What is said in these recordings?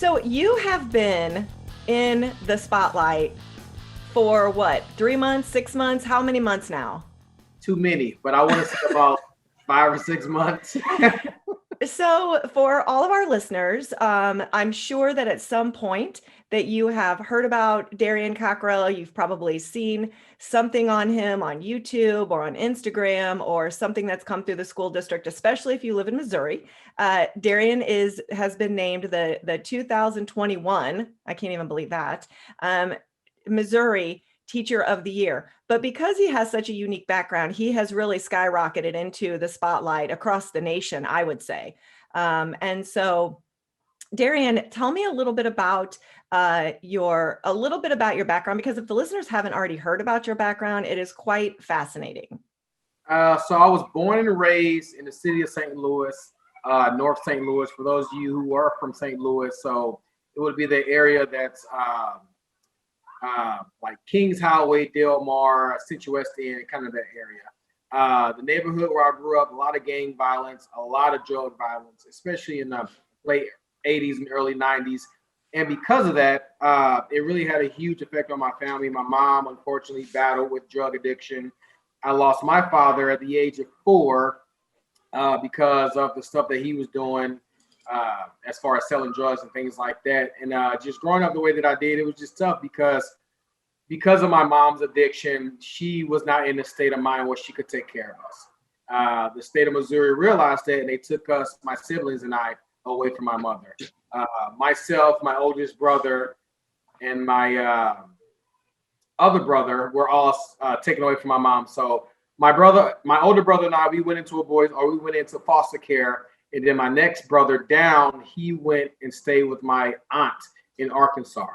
So you have been in the spotlight for what, 3 months, 6 months? How many months now? Too many, but I want to say about 5 or 6 months. So for all of our listeners, I'm sure that at some point that you have heard about Darrion Cockrell. You've probably seen something on him on YouTube or on Instagram or something that's come through the school district, especially if you live in Missouri. Darrion has been named the 2021, I can't even believe that, Missouri Teacher of the Year. But because he has such a unique background, he has really skyrocketed into the spotlight across the nation, I would say. And so, Darrion, tell me a little bit about your background, because if the listeners haven't already heard about your background, it is quite fascinating. So I was born and raised in the city of St. Louis, North St. Louis. For those of you who are from St. Louis, so it would be the area that's like Kings Highway, Del Mar, Situate End, kind of that area. The neighborhood where I grew up, a lot of gang violence, a lot of drug violence, especially in the late 80s and early 90s. And because of that, it really had a huge effect on my family. My mom, unfortunately, battled with drug addiction. I lost my father at the age of 4 because of the stuff that he was doing as far as selling drugs and things like that. And just growing up the way that I did, it was just tough because of my mom's addiction. She was not in a state of mind where she could take care of us. The state of Missouri realized that, and they took us, my siblings and I, away from my mother. Myself, my oldest brother, and my other brother were all taken away from my mom. So my older brother and I, we went into foster care. And then my next brother down, he went and stayed with my aunt in Arkansas.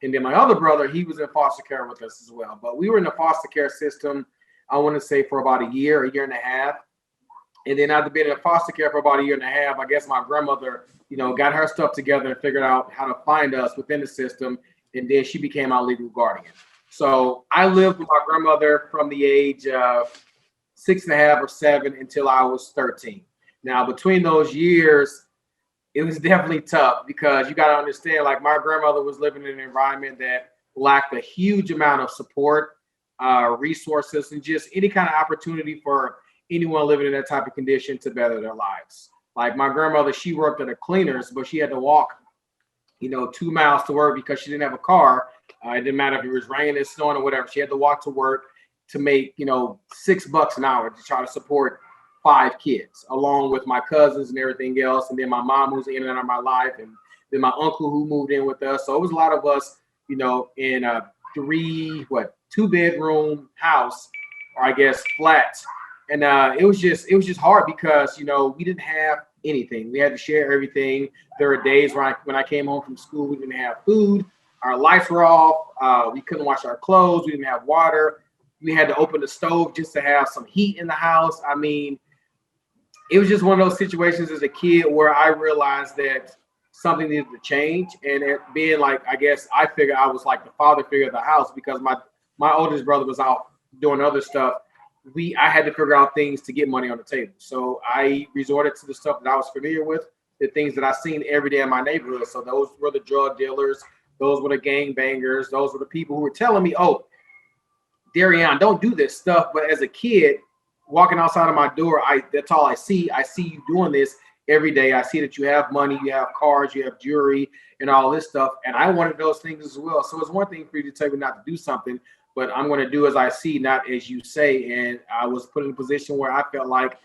And then my other brother, he was in foster care with us as well. But we were in the foster care system, I want to say, for about a year and a half. And then after being in foster care for about a year and a half, I guess my grandmother, got her stuff together and figured out how to find us within the system. And then she became our legal guardian. So I lived with my grandmother from the age of 6.5 or 7 until I was 13. Now, between those years, it was definitely tough because you got to understand, like, my grandmother was living in an environment that lacked a huge amount of support, resources, and just any kind of opportunity for anyone living in that type of condition to better their lives. Like my grandmother, she worked at a cleaner's, but she had to walk, 2 miles to work because she didn't have a car. It didn't matter if it was raining and snowing or whatever. She had to walk to work to make, $6 an hour to try to support 5 kids, along with my cousins and everything else. And then my mom, who's in and out of my life, and then my uncle who moved in with us. So it was a lot of us, in a 2-bedroom house, or I guess flats. And it was just hard because, we didn't have anything. We had to share everything. There were days when I came home from school, we didn't have food. Our lights were off. We couldn't wash our clothes. We didn't have water. We had to open the stove just to have some heat in the house. I mean, it was just one of those situations as a kid where I realized that something needed to change. And it being like, I guess I figured I was like the father figure of the house because my oldest brother was out doing other stuff. I had to figure out things to get money on the table. So I resorted to the stuff that I was familiar with, the things that I seen every day in my neighborhood. So those were the drug dealers. Those were the gang bangers. Those were the people who were telling me, oh, Darrion, don't do this stuff. But as a kid, walking outside of my door, that's all I see. I see you doing this every day. I see that you have money, you have cars, you have jewelry, and all this stuff. And I wanted those things as well. So it's one thing for you to tell me not to do something, but I'm going to do as I see, not as you say. And I was put in a position where I felt like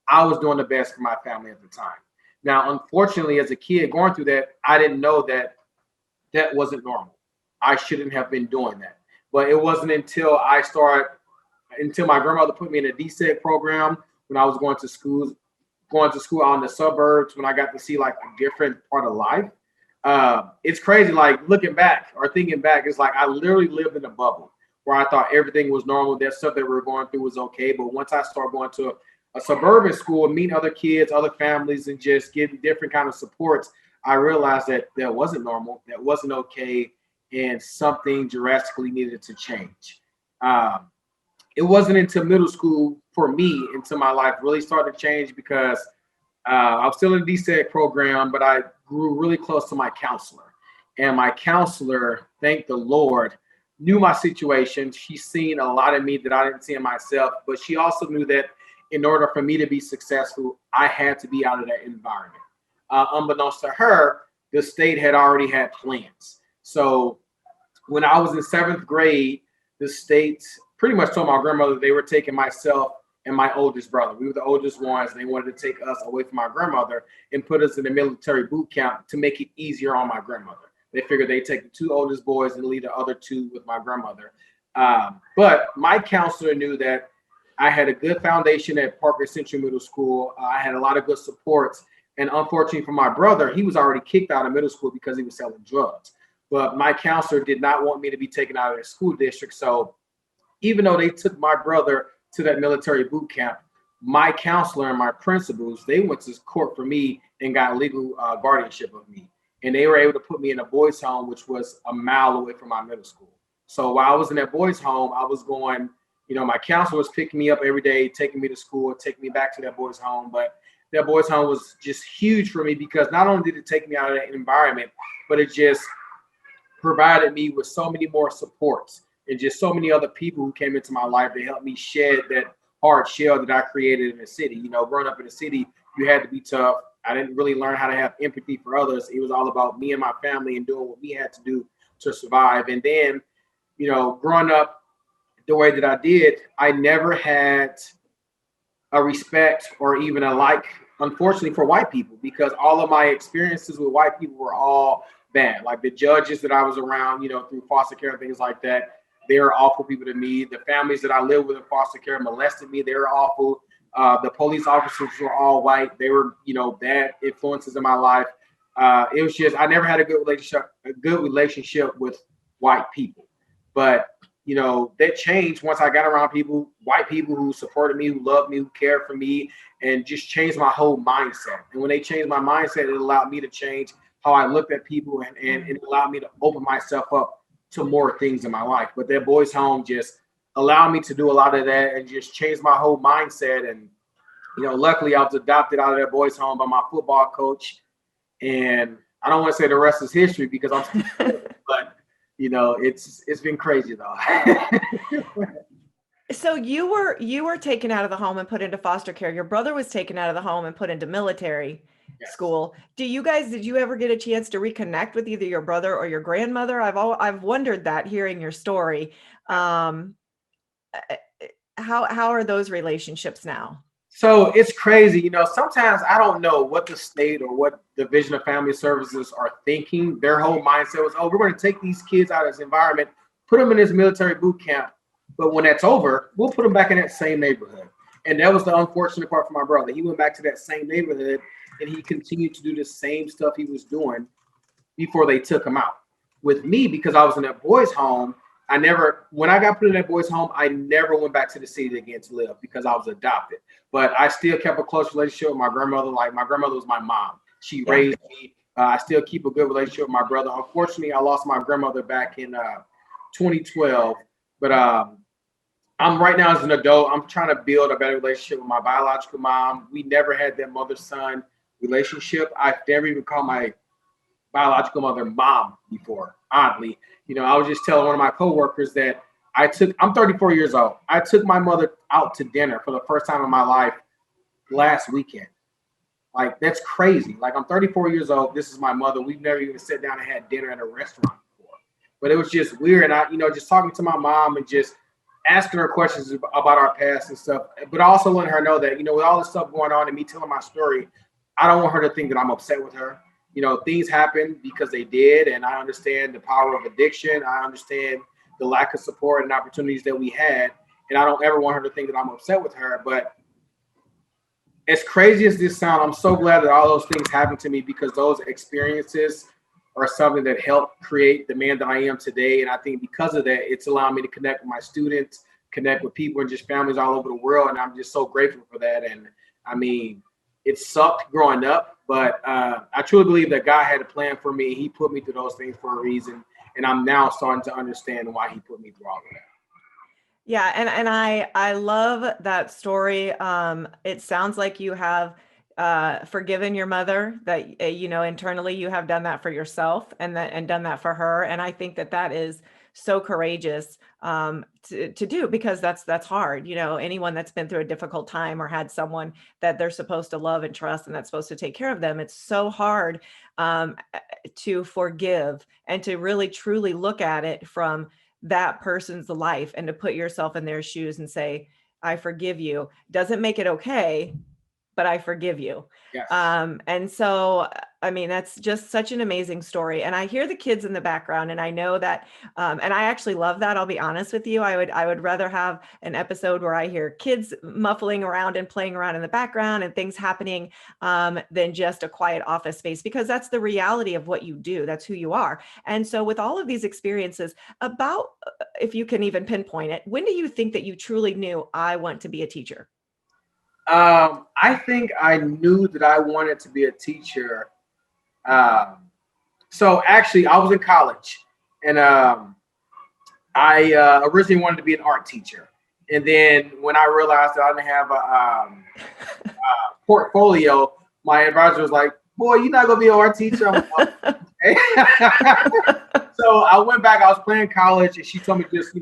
I was doing the best for my family at the time. Now, unfortunately, as a kid going through that, I didn't know that wasn't normal. I shouldn't have been doing that. But it wasn't until my grandmother put me in a DSEC program when I was going to school out in the suburbs, when I got to see like a different part of life. It's crazy, like looking back or thinking back, it's like I literally lived in a bubble where I thought everything was normal. That stuff that we were going through was okay. But once I started going to a suburban school and meeting other kids, other families, and just getting different kind of supports, I realized that wasn't normal, that wasn't okay, and something drastically needed to change. It wasn't until middle school for me until my life really started to change because I was still in the DSEC program, but I grew really close to my counselor. And my counselor, thank the Lord, knew my situation. She's seen a lot of me that I didn't see in myself, but she also knew that in order for me to be successful, I had to be out of that environment. Unbeknownst to her, the state had already had plans. So when I was in seventh grade, the state pretty much told my grandmother they were taking myself and my oldest brother. We were the oldest ones, and they wanted to take us away from my grandmother and put us in a military boot camp to make it easier on my grandmother. They figured they'd take the two oldest boys and leave the other two with my grandmother. But my counselor knew that I had a good foundation at Parker Central Middle School. I had a lot of good supports. And unfortunately for my brother, he was already kicked out of middle school because he was selling drugs. But my counselor did not want me to be taken out of the school district. So even though they took my brother to that military boot camp, my counselor and my principals, they went to court for me and got legal guardianship of me. And they were able to put me in a boys' home, which was a mile away from my middle school. So while I was in that boys' home, I was going, my counselor was picking me up every day, taking me to school, taking me back to that boys' home. But that boys' home was just huge for me because not only did it take me out of that environment, but it just provided me with so many more supports and just so many other people who came into my life to help me shed that hard shell that I created in the city. Growing up in the city, you had to be tough. I didn't really learn how to have empathy for others. It was all about me and my family and doing what we had to do to survive. And then, growing up the way that I did, I never had a respect or even a like, unfortunately, for white people, because all of my experiences with white people were all bad. Like the judges that I was around, through foster care and things like that, they were awful people to me. The families that I lived with in foster care molested me. They were awful. The police officers were all white. They were, bad influences in my life. It was just, I never had a good relationship with white people. But that changed once I got around white people who supported me, who loved me, who cared for me, and just changed my whole mindset. And when they changed my mindset, it allowed me to change how I looked at people, and it allowed me to open myself up to more things in my life. But that boys' home just allowed me to do a lot of that and just changed my whole mindset. And, luckily I was adopted out of that boys' home by my football coach. And I don't want to say the rest is history because I'm still, but it's been crazy though. So you were taken out of the home and put into foster care. Your brother was taken out of the home and put into military school. Did you ever get a chance to reconnect with either your brother or your grandmother? I've wondered that, hearing your story. How are those relationships now? So it's crazy. Sometimes I don't know what the state or what Division of Family Services are thinking. Their whole mindset was, we're going to take these kids out of this environment, put them in this military boot camp. But when that's over, we'll put them back in that same neighborhood. And that was the unfortunate part for my brother. He went back to that same neighborhood and he continued to do the same stuff he was doing before they took him out. With me, because I was in that boys' home, when I got put in that boys' home, I never went back to the city again to live because I was adopted. But I still kept a close relationship with my grandmother. Like my grandmother was my mom. She raised me. I still keep a good relationship with my brother. Unfortunately, I lost my grandmother back in 2012. But I'm right now as an adult, I'm trying to build a better relationship with my biological mom. We never had that mother-son relationship. I've never even called my biological mother mom before, oddly. I was just telling one of my coworkers that I'm 34 years old. I took my mother out to dinner for the first time in my life last weekend. Like, that's crazy. Like, I'm 34 years old. This is my mother. We've never even sat down and had dinner at a restaurant before. But it was just weird. And I, just talking to my mom and just asking her questions about our past and stuff. But also letting her know that, with all this stuff going on and me telling my story, I don't want her to think that I'm upset with her. Things happen because they did. And I understand the power of addiction. I understand the lack of support and opportunities that we had. And I don't ever want her to think that I'm upset with her. But as crazy as this sounds, I'm so glad that all those things happened to me because those experiences are something that helped create the man that I am today. And I think because of that, it's allowed me to connect with my students, connect with people and just families all over the world. And I'm just so grateful for that. And I mean, it sucked growing up, but I truly believe that God had a plan for me. He put me through those things for a reason. And I'm now starting to understand why he put me through all of that. Yeah, and I love that story. It sounds like you have forgiven your mother, that internally you have done that for yourself, and done that for her. And I think that is so courageous to do, because that's hard. Anyone that's been through a difficult time or had someone that they're supposed to love and trust and that's supposed to take care of them, it's so hard to forgive and to really truly look at it from that person's life, and to put yourself in their shoes and say, I forgive you. Doesn't make it okay, but I forgive you. Yes. And so, I mean, that's just such an amazing story. And I hear the kids in the background, and I know that, and I actually love that. I'll be honest with you. I would rather have an episode where I hear kids muffling around and playing around in the background and things happening, than just a quiet office space, because that's the reality of what you do. That's who you are. And so with all of these experiences, about, if you can even pinpoint it, when do you think that you truly knew, I want to be a teacher? I think I knew that I wanted to be a teacher. So actually, I was in college, and I originally wanted to be an art teacher. And then when I realized that I didn't have a portfolio, my advisor was like, "Boy, you're not gonna be an art teacher." I'm like, "Okay." So I went back. I was playing college, and she told me just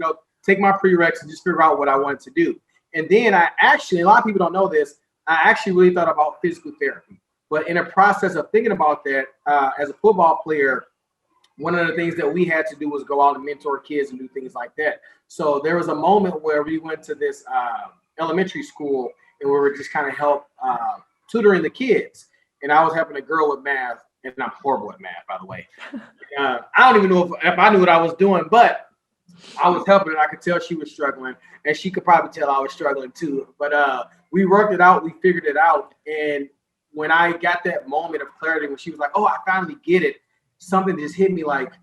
take my prereqs and just figure out what I wanted to do. And then I actually, a lot of people don't know this, I actually really thought about physical therapy. But in the process of thinking about that, as a football player, one of the things that we had to do was go out and mentor kids and do things like that. So there was a moment where we went to this elementary school, and we were just kind of help tutoring the kids. And I was helping a girl with math, and I'm horrible at math, by the way. I don't even know if I knew what I was doing, but I was helping her. I could tell she was struggling, and she could probably tell I was struggling too. But we worked it out. We figured it out. And when I got that moment of clarity, when she was like, "Oh, I finally get it," something just hit me like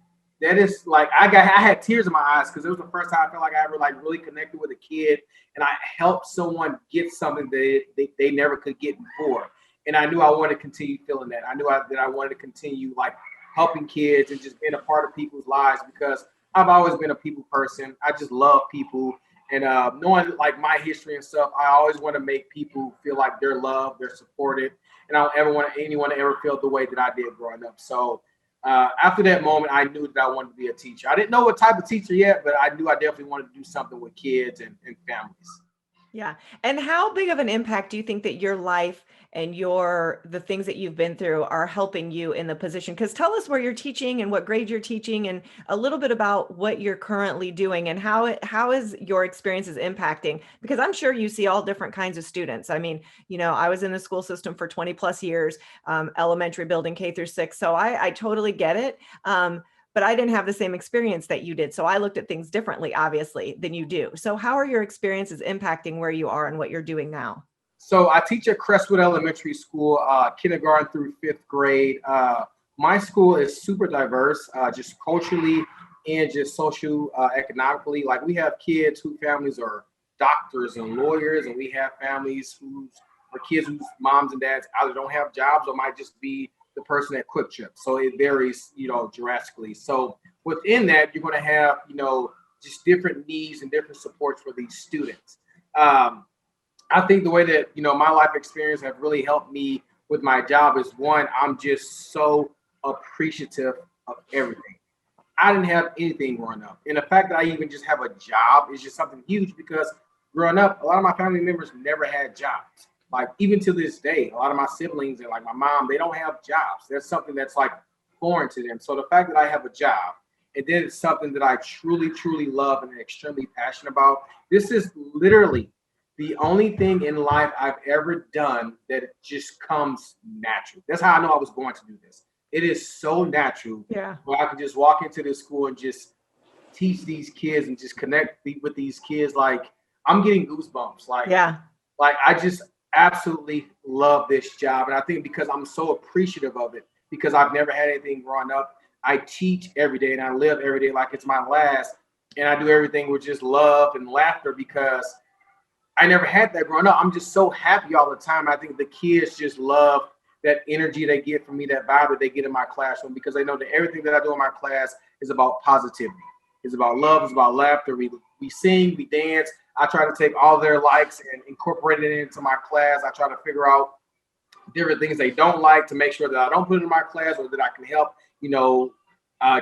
that. Is like I had tears in my eyes, because it was the first time I felt like I ever like really connected with a kid, and I helped someone get something that they never could get before. And I knew I wanted to continue feeling that. I knew that I wanted to continue like helping kids and just being a part of people's lives, because I've always been a people person. I just love people. And knowing like my history and stuff, I always want to make people feel like they're loved, they're supported. And I don't ever want anyone to ever feel the way that I did growing up. So after that moment, I knew that I wanted to be a teacher. I didn't know what type of teacher yet, but I knew I definitely wanted to do something with kids and families. Yeah. And how big of an impact do you think that your life and the things that you've been through are helping you in the position? Because tell us where you're teaching and what grade you're teaching, and a little bit about what you're currently doing, and how is your experiences impacting? Because I'm sure you see all different kinds of students. I mean, I was in the school system for 20 plus years, elementary building K through 6. So I totally get it. But I didn't have the same experience that you did. So I looked at things differently, obviously, than you do. So how are your experiences impacting where you are and what you're doing now? So I teach at Crestwood Elementary School, kindergarten through 5th grade. My school is super diverse, just culturally and just social economically. Like we have kids whose families are doctors and lawyers, and we have families kids whose moms and dads either don't have jobs or might just be the person at Quick Trip. So it varies, drastically. So within that, you're going to have, just different needs and different supports for these students. I think the way that, my life experience have really helped me with my job is, one, I'm just so appreciative of everything. I didn't have anything growing up. And the fact that I even just have a job is just something huge, because growing up, a lot of my family members never had jobs. Like even to this day, a lot of my siblings and like my mom, they don't have jobs. That's something that's like foreign to them. So the fact that I have a job, and then it's something that I truly, truly love and am extremely passionate about. This is literally the only thing in life I've ever done that just comes natural. That's how I know I was going to do this. It is so natural. Yeah. Where I can just walk into this school and just teach these kids and just connect with these kids. Like I'm getting goosebumps. Yeah. Like I just absolutely love this job. And I think because I'm so appreciative of it, because I've never had anything growing up, I teach every day and I live every day like it's my last. And I do everything with just love and laughter, because I never had that growing up. I'm just so happy all the time. I think the kids just love that energy they get from me, that vibe that they get in my classroom, because they know that everything that I do in my class is about positivity. It's about love. It's about laughter. We sing, we dance. I try to take all their likes and incorporate it into my class. I try to figure out different things they don't like to make sure that I don't put it in my class or that I can help,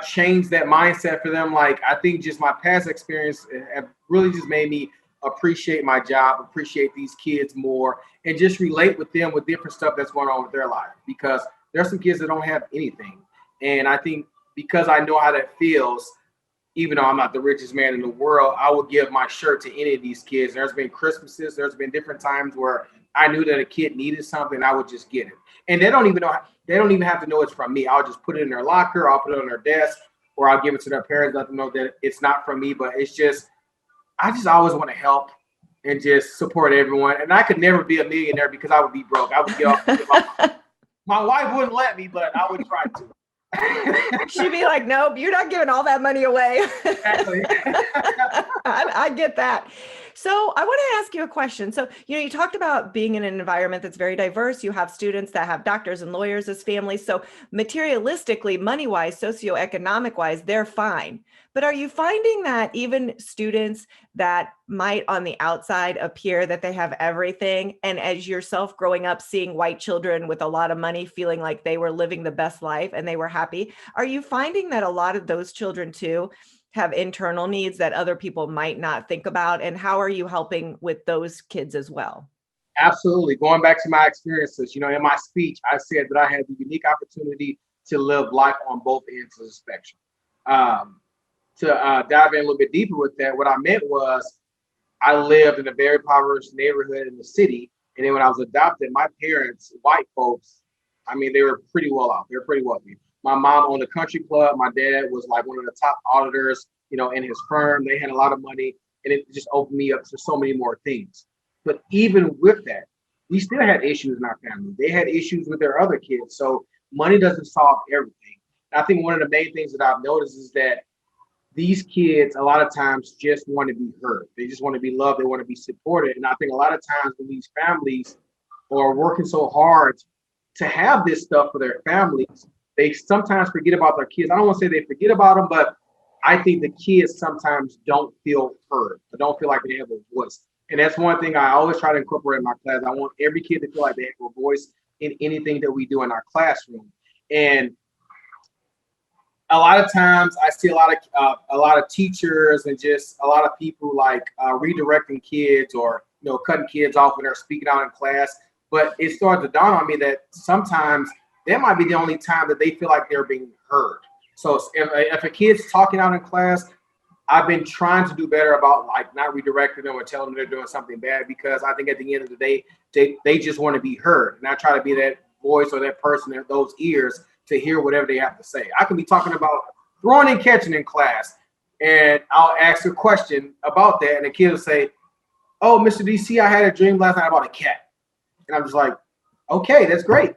change that mindset for them. Like, I think just my past experience have really just made me appreciate my job, appreciate these kids more, and just relate with them with different stuff that's going on with their life. Because there's some kids that don't have anything. And I think because I know how that feels, even though I'm not the richest man in the world, I would give my shirt to any of these kids. There's been Christmases, there's been different times where I knew that a kid needed something, I would just get it. And they don't even have to know it's from me. I'll just put it in their locker, I'll put it on their desk, or I'll give it to their parents, let them know that it's not from me. But it's just, I just always want to help and just support everyone. And I could never be a millionaire because I would be broke. I would get off. My wife wouldn't let me, but I would try to. She'd be like, nope, you're not giving all that money away. Exactly. I get that. So I want to ask you a question. So, you talked about being in an environment that's very diverse. You have students that have doctors and lawyers as families. So materialistically, money-wise, socioeconomic-wise, they're fine. But are you finding that even students that might on the outside appear that they have everything, and as yourself growing up, seeing white children with a lot of money, feeling like they were living the best life and they were happy, are you finding that a lot of those children too have internal needs that other people might not think about? And how are you helping with those kids as well? Absolutely. Going back to my experiences, in my speech, I said that I had the unique opportunity to live life on both ends of the spectrum. To dive in a little bit deeper with that, what I meant was I lived in a very impoverished neighborhood in the city. And then when I was adopted, my parents, white folks, I mean, they were pretty well off. They were pretty wealthy. My mom owned a country club. My dad was like one of the top auditors, in his firm. They had a lot of money, and it just opened me up to so many more things. But even with that, we still had issues in our family. They had issues with their other kids. So money doesn't solve everything. And I think one of the main things that I've noticed is that these kids a lot of times just want to be heard. They just want to be loved. They want to be supported. And I think a lot of times when these families are working so hard to have this stuff for their families, they sometimes forget about their kids. I don't want to say they forget about them, but I think the kids sometimes don't feel heard. They don't feel like they have a voice. And that's one thing I always try to incorporate in my class. I want every kid to feel like they have a voice in anything that we do in our classroom. And a lot of times I see a lot of teachers and just a lot of people like redirecting kids or cutting kids off when they're speaking out in class. But it started to dawn on me that sometimes that might be the only time that they feel like they're being heard. So if a kid's talking out in class, I've been trying to do better about like not redirecting them or telling them they're doing something bad, because I think at the end of the day, they just want to be heard. And I try to be that voice or that person in those ears to hear whatever they have to say. I can be talking about throwing and catching in class, and I'll ask a question about that, and the kid will say, "Oh, Mr. DC, I had a dream last night about a cat." And I'm just like, "Okay, that's great."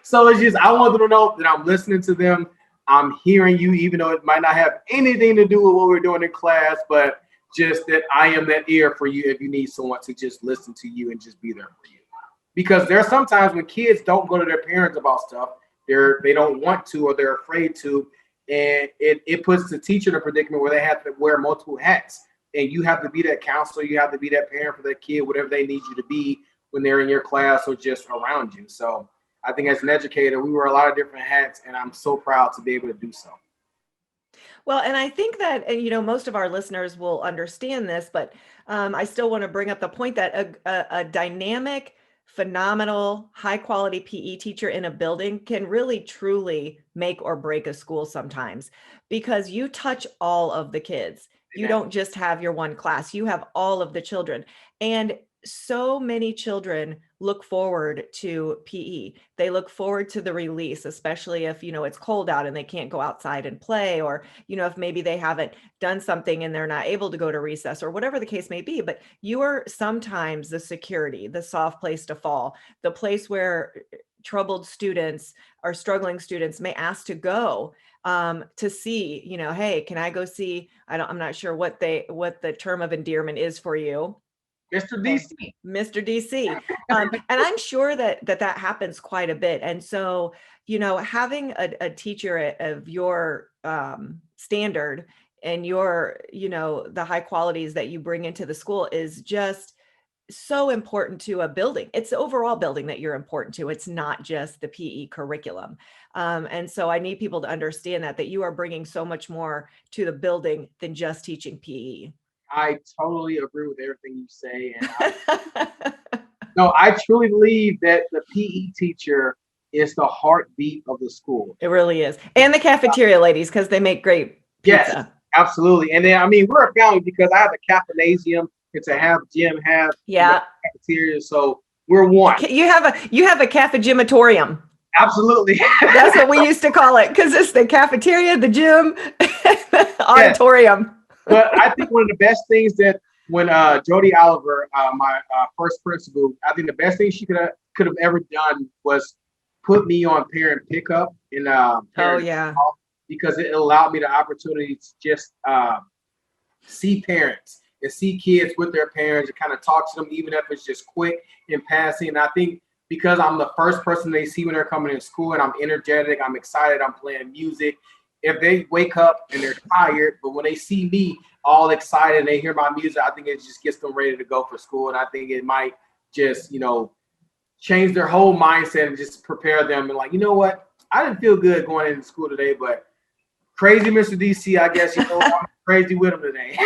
So it's just, I want them to know that I'm listening to them. I'm hearing you, even though it might not have anything to do with what we're doing in class, but just that I am that ear for you if you need someone to just listen to you and just be there for you. Because there are sometimes when kids don't go to their parents about stuff, they don't want to or they're afraid to, and it puts the teacher in a predicament where they have to wear multiple hats, and you have to be that counselor, you have to be that parent for that kid, whatever they need you to be when they're in your class or just around you. So I think as an educator, we wear a lot of different hats, and I'm so proud to be able to do so. Well, and I think that, and most of our listeners will understand this, but I still want to bring up the point that a dynamic, phenomenal, high quality PE teacher in a building can really truly make or break a school sometimes, because you touch all of the kids. You Amen. don't just have your one class, you have all of the children. And so many children look forward to PE. They look forward to the release, especially if, it's cold out and they can't go outside and play, or, if maybe they haven't done something and they're not able to go to recess or whatever the case may be. But you are sometimes the security, the soft place to fall, the place where troubled students or struggling students may ask to go to see, hey, can I go see? I'm not sure what the term of endearment is for you. Mr. DC. Mr. DC. And I'm sure that happens quite a bit. And so, having a teacher of your standard and your, the high qualities that you bring into the school is just so important to a building. It's the overall building that you're important to. It's not just the PE curriculum. And so I need people to understand that you are bringing so much more to the building than just teaching PE. I totally agree with everything you say. And no, I truly believe that the PE teacher is the heartbeat of the school. It really is. And the cafeteria ladies, because they make great Yes, pizza. absolutely. And then, I mean, we're a family because I have a caffeinasium. It's a half gym, half Yeah. cafeteria. So we're one. You have a cafegimatorium. Absolutely. That's what we used to call it, because it's the cafeteria, the gym, the Yes. auditorium. But I think one of the best things that when Jody Oliver, my first principal, I think the best thing she could have ever done was put me on parent pickup in parent yeah. call, because it allowed me the opportunity to just see parents and see kids with their parents and kind of talk to them, even if it's just quick in passing. And I think because I'm the first person they see when they're coming to school, and I'm energetic, I'm excited, I'm playing music. If they wake up and they're tired, but when they see me all excited and they hear my music, I think it just gets them ready to go for school. And I think it might just, change their whole mindset and just prepare them. And like, you know what? I didn't feel good going into school today, but crazy Mr. DC, I guess, I'm crazy with him today.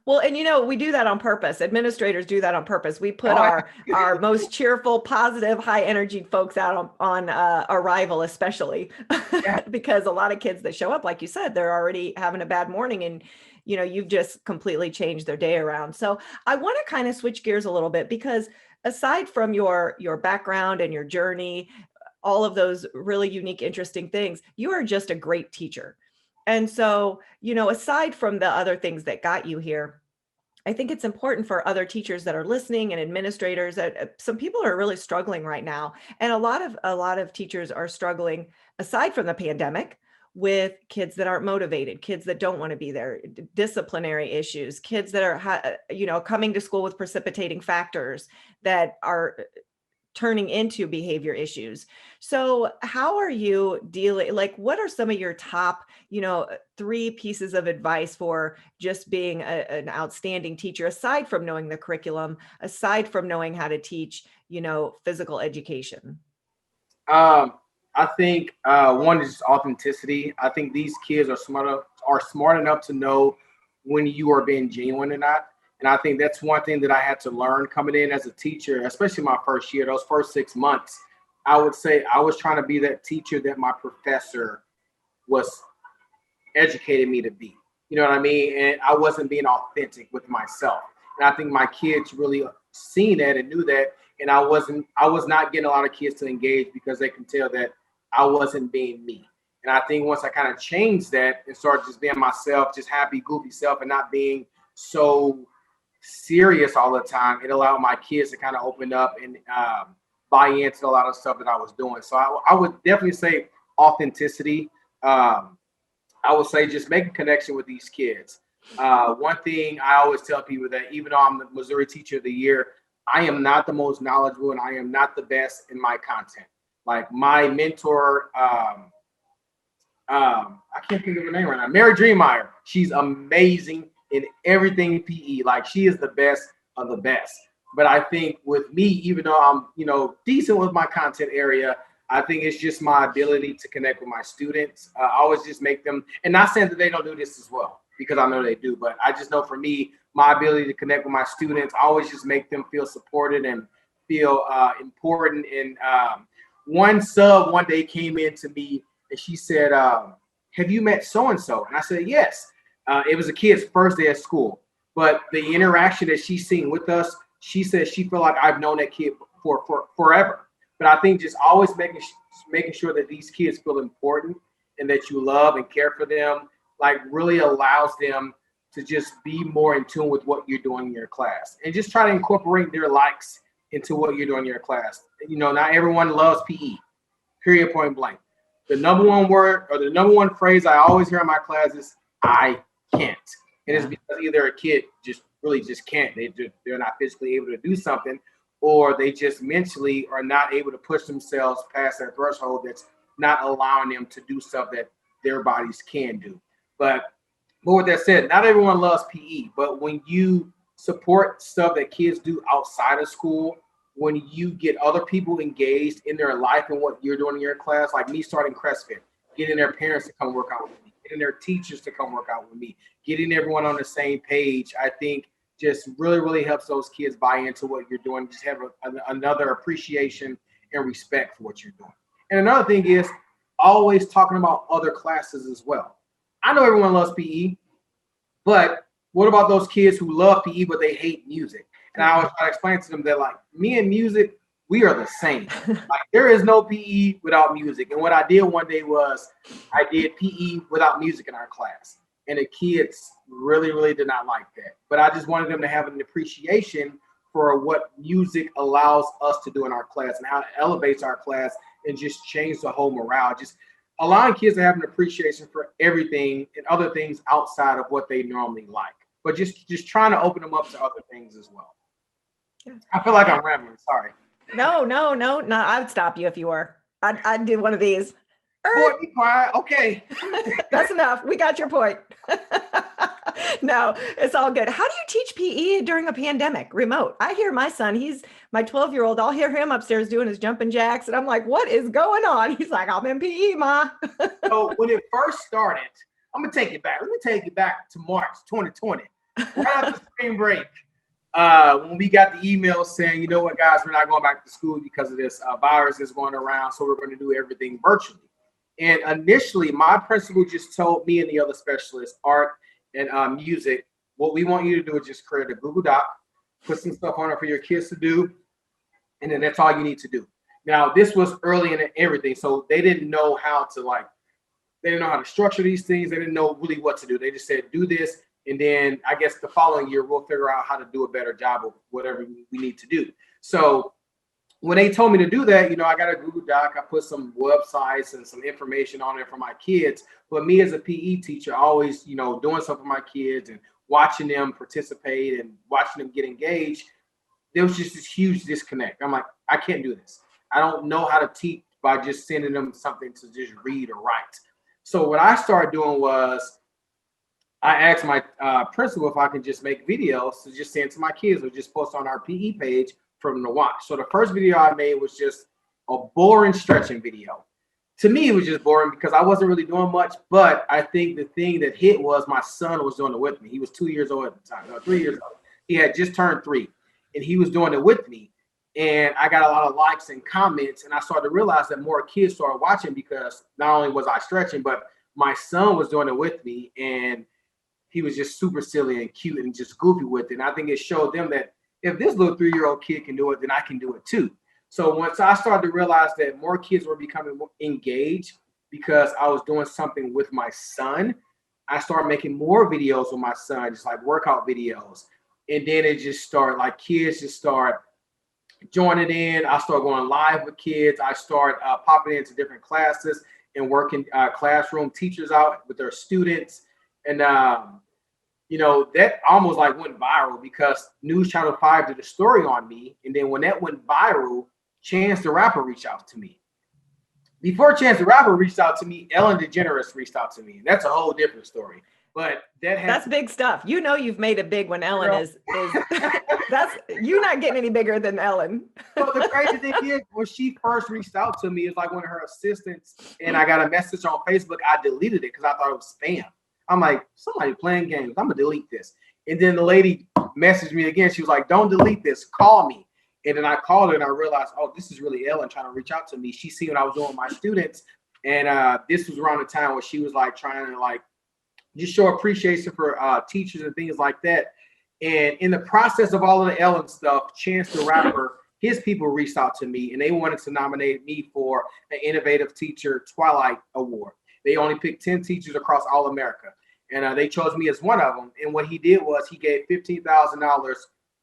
Well, and we do that on purpose. Administrators do that on purpose. We put our most cheerful, positive, high energy folks out on arrival, especially because a lot of kids that show up, like you said, they're already having a bad morning, and you've just completely changed their day around. So I want to kind of switch gears a little bit, because aside from your background and your journey, all of those really unique, interesting things, you are just a great teacher. And so, aside from the other things that got you here, I think it's important for other teachers that are listening and administrators that some people are really struggling right now. And a lot of teachers are struggling, aside from the pandemic, with kids that aren't motivated, kids that don't want to be there, disciplinary issues, kids that are, coming to school with precipitating factors that are turning into behavior issues. So how are you dealing? Like, what are some of your top, 3 pieces of advice for just being an outstanding teacher, aside from knowing the curriculum, aside from knowing how to teach, physical education? I think one is authenticity. I think these kids are smart enough to know when you are being genuine or not. And I think that's one thing that I had to learn coming in as a teacher, especially my first year, those first 6 months. I would say I was trying to be that teacher that my professor was educated me to be. You know what I mean? And I wasn't being authentic with myself. And I think my kids really seen that and knew that. And I was not getting a lot of kids to engage because they can tell that I wasn't being me. And I think once I kind of changed that and started just being myself, just happy, goofy self, and not being so serious all the time, it allowed my kids to kind of open up and buy into a lot of stuff that I was doing. So I would definitely say authenticity. I would say just make a connection with these kids. One thing I always tell people that even though I'm the Missouri Teacher of the Year, I am not the most knowledgeable and I am not the best in my content. Like my mentor, I can't think of her name right now, Mary Dreammeyer. She's amazing in everything PE. Like she is the best of the best. But I think with me, even though I'm, decent with my content area, I think it's just my ability to connect with my students. I always just make them, and not saying that they don't do this as well, because I know they do, but I just know for me, my ability to connect with my students, I always just make them feel supported and feel important. And one sub one day came in to me and she said, have you met so-and-so? And I said, yes. It was a kid's first day at school, but the interaction that she's seen with us, she said she felt like I've known that kid for forever. But I think just always making sure that these kids feel important and that you love and care for them, like really allows them to just be more in tune with what you're doing in your class, and just try to incorporate their likes into what you're doing in your class. Not everyone loves PE, period, point blank. The number one word or the number one phrase I always hear in my class is I can't. And it's because either a kid just really just can't. They're not physically able to do something, or they just mentally are not able to push themselves past their threshold that's not allowing them to do stuff that their bodies can do. But with that said, not everyone loves PE, but when you support stuff that kids do outside of school, when you get other people engaged in their life and what you're doing in your class, like me starting CrestFit, getting their parents to come work out with me, getting their teachers to come work out with me, getting everyone on the same page, I think just really, really helps those kids buy into what you're doing, just have another appreciation and respect for what you're doing. And another thing is always talking about other classes as well. I know everyone loves PE, but what about those kids who love PE but they hate music? And I always try to explain to them that, like, me and music, we are the same. Like, there is no PE without music. And what I did one day was I did PE without music in our class. And the kids really, really did not like that. But I just wanted them to have an appreciation for what music allows us to do in our class and how it elevates our class and just change the whole morale. Just allowing kids to have an appreciation for everything and other things outside of what they normally like. But just trying to open them up to other things as well. I feel like I'm rambling. Sorry. No. I would stop you if you were. I'd do one of these. Boy, be quiet. Okay. That's enough. We got your point. No, it's all good. How do you teach PE during a pandemic, remote? I hear my son, he's my 12-year-old. I'll hear him upstairs doing his jumping jacks. And I'm like, what is going on? He's like, I'm in PE, Ma. So when it first started, I'm going to take it back. Let me take it back to March 2020, right after spring break. When we got the email saying, you know what, guys, we're not going back to school because of this virus that's going around. So we're going to do everything virtually. And initially, my principal just told me and the other specialists, art and music, what we want you to do is just create a Google Doc, put some stuff on it for your kids to do, and then that's all you need to do. Now, this was early in everything, so they didn't know how to structure these things. They didn't know really what to do. They just said, do this, and then I guess the following year, we'll figure out how to do a better job of whatever we need to do. So when they told me to do that, I got a Google Doc. I put some websites and some information on there for my kids. But me as a PE teacher, always, doing stuff for my kids and watching them participate and watching them get engaged, there was just this huge disconnect. I'm like, I can't do this. I don't know how to teach by just sending them something to just read or write. So what I started doing was I asked my principal if I can just make videos to just send to my kids or just post on our PE page for them to watch. So the first video I made was just a boring stretching video. To me, it was just boring because I wasn't really doing much, but I think the thing that hit was my son was doing it with me. He was 2 years old at the time, 3 years old. He had just turned 3, and he was doing it with me. And I got a lot of likes and comments, and I started to realize that more kids started watching because not only was I stretching, but my son was doing it with me, and he was just super silly and cute and just goofy with it. And I think it showed them that if this little 3-year-old kid can do it, then I can do it too. So once I started to realize that more kids were becoming more engaged because I was doing something with my son, I started making more videos with my son, just like workout videos. And then it just started, like, kids just start joining in. I started going live with kids. I started popping into different classes and working classroom teachers out with their students. And that almost like went viral because News Channel 5 did a story on me. And then when that went viral, Chance the Rapper reached out to me. Before Chance the Rapper reached out to me, Ellen DeGeneres reached out to me. That's a whole different story. But that's big stuff. You've made it big when Ellen is that's, you're not getting any bigger than Ellen. So the crazy thing is, when she first reached out to me, it's like one of her assistants, and I got a message on Facebook. I deleted it because I thought it was spam. I'm like, somebody playing games. I'm gonna delete this. And then the lady messaged me again. She was like, don't delete this. Call me. And then I called her and I realized, oh, this is really Ellen trying to reach out to me. She seen what I was doing with my students. And this was around the time where she was like trying to like just show appreciation for teachers and things like that. And in the process of all of the Ellen stuff, Chance the Rapper, his people reached out to me and they wanted to nominate me for an Innovative Teacher Twilight Award. They only picked 10 teachers across all America. And they chose me as one of them. And what he did was he gave $15,000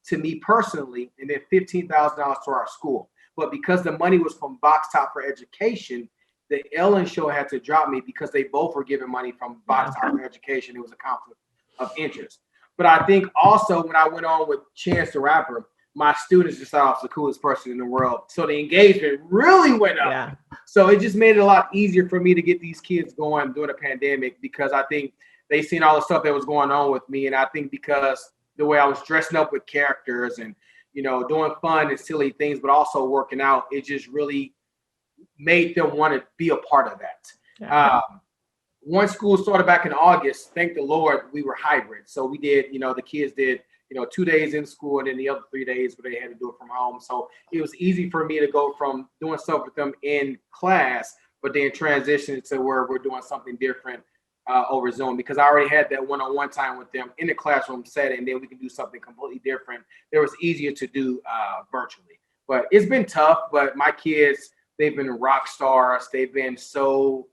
to me personally and then $15,000 to our school. But because the money was from Box Top for Education, the Ellen show had to drop me because they both were giving money from Box Top for Education. It was a conflict of interest. But I think also when I went on with Chance the Rapper, my students just thought I was the coolest person in the world. So the engagement really went up. Yeah. So it just made it a lot easier for me to get these kids going during the pandemic because I think they seen all the stuff that was going on with me. And I think because the way I was dressing up with characters and, doing fun and silly things, but also working out. It just really made them want to be a part of that. Yeah. Once school started back in August, thank the Lord, we were hybrid. So we did, the kids did, 2 days in school and then the other 3 days where they had to do it from home. So it was easy for me to go from doing stuff with them in class, but then transition to where we're doing something different over Zoom, because I already had that one-on-one time with them in the classroom setting, and then we can do something completely different. It was easier to do virtually. But it's been tough, but my kids, they've been rock stars. They've been so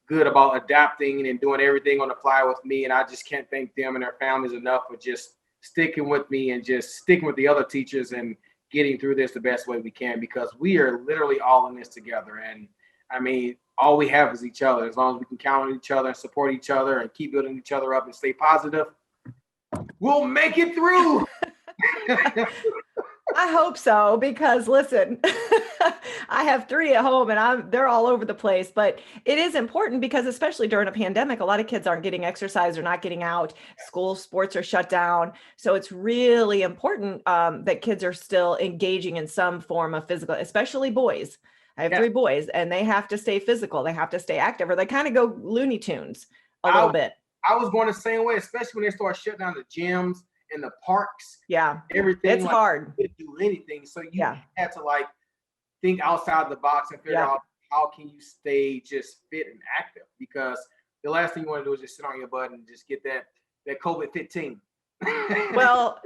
good about adapting and doing everything on the fly with me. And I just can't thank them and their families enough for just sticking with me and just sticking with the other teachers and getting through this the best way we can, because we are literally all in this together. And I mean, all we have is each other. As long as we can count on each other and support each other and keep building each other up and stay positive, we'll make it through. I hope so, because listen, I have 3 at home and they're all over the place, but it is important because especially during a pandemic, a lot of kids aren't getting exercise or not getting out. School sports are shut down. So it's really important that kids are still engaging in some form of physical, especially boys. I have 3 boys and they have to stay physical. They have to stay active, or they kind of go Looney Tunes a little bit. I was going the same way, especially when they start shutting down the gyms in the parks. Yeah. Everything. It's hard. You couldn't do anything. So you had to think outside the box and figure out how can you stay just fit and active, because the last thing you want to do is just sit on your butt and just get that COVID-15. Well,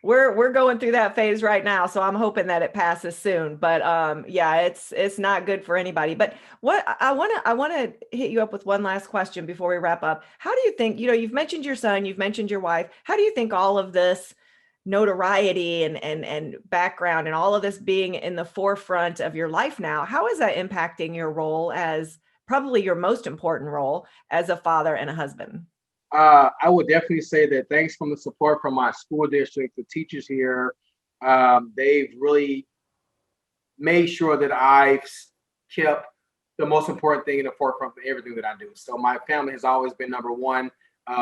we're going through that phase right now, so I'm hoping that it passes soon. But it's not good for anybody. But what I want to hit you up with one last question before we wrap up. How do you think, you've mentioned your son, you've mentioned your wife. How do you think all of this notoriety and background and all of this being in the forefront of your life now, how is that impacting your role, as probably your most important role, as a father and a husband? I would definitely say that thanks from the support from my school district, the teachers here, they've really made sure that I've kept the most important thing in the forefront of everything that I do. So my family has always been number one.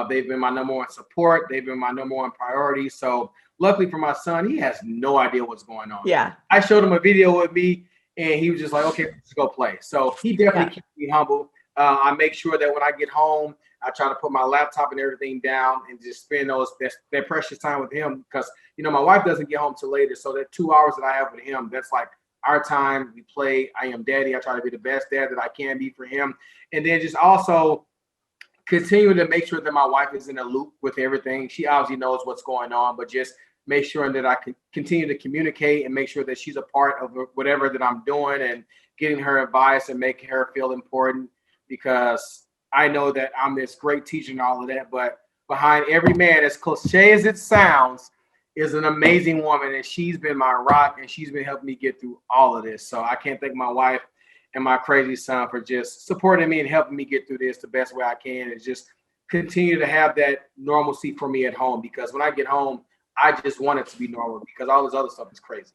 They've been my number one support. They've been my number one priority. So luckily for my son, he has no idea what's going on. Yeah. I showed him a video with me and he was just like, okay, let's go play. So he definitely keeps me humble. I make sure that when I get home, I try to put my laptop and everything down and just spend that precious time with him, because, my wife doesn't get home till later. So that 2 hours that I have with him, that's like our time. We play. I am daddy. I try to be the best dad that I can be for him. And then just also continue to make sure that my wife is in the loop with everything. She obviously knows what's going on, but just make sure that I can continue to communicate and make sure that she's a part of whatever that I'm doing and getting her advice and making her feel important, because I know that I'm this great teacher and all of that, but behind every man, as cliche as it sounds, is an amazing woman, and she's been my rock, and she's been helping me get through all of this. So I can't thank my wife and my crazy son for just supporting me and helping me get through this the best way I can, and just continue to have that normalcy for me at home, because when I get home, I just want it to be normal, because all this other stuff is crazy.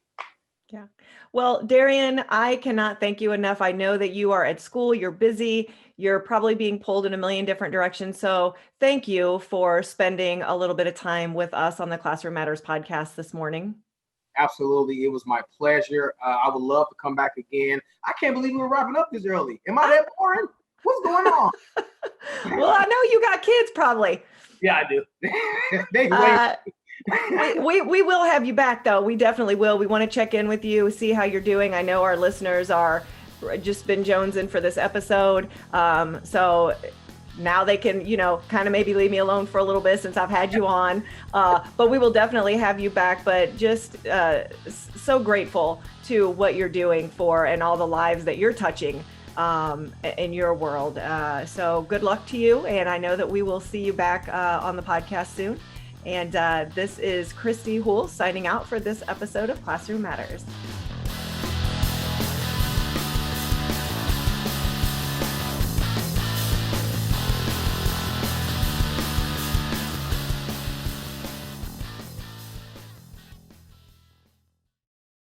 Yeah. Well, Darrion, I cannot thank you enough. I know that you are at school, you're busy, you're probably being pulled in a million different directions. So thank you for spending a little bit of time with us on the Classroom Matters podcast this morning. Absolutely. It was my pleasure. I would love to come back again. I can't believe we were wrapping up this early. Am I that boring? What's going on? Well, I know you got kids probably. Yeah, I do. They we will have you back, though. We definitely will. We want to check in with you, see how you're doing. I know our listeners are just been jonesing for this episode. So now they can, kind of maybe leave me alone for a little bit since I've had you on. But we will definitely have you back. But just so grateful to what you're doing for and all the lives that you're touching in your world. So good luck to you. And I know that we will see you back on the podcast soon. And this is Christy Houle signing out for this episode of Classroom Matters.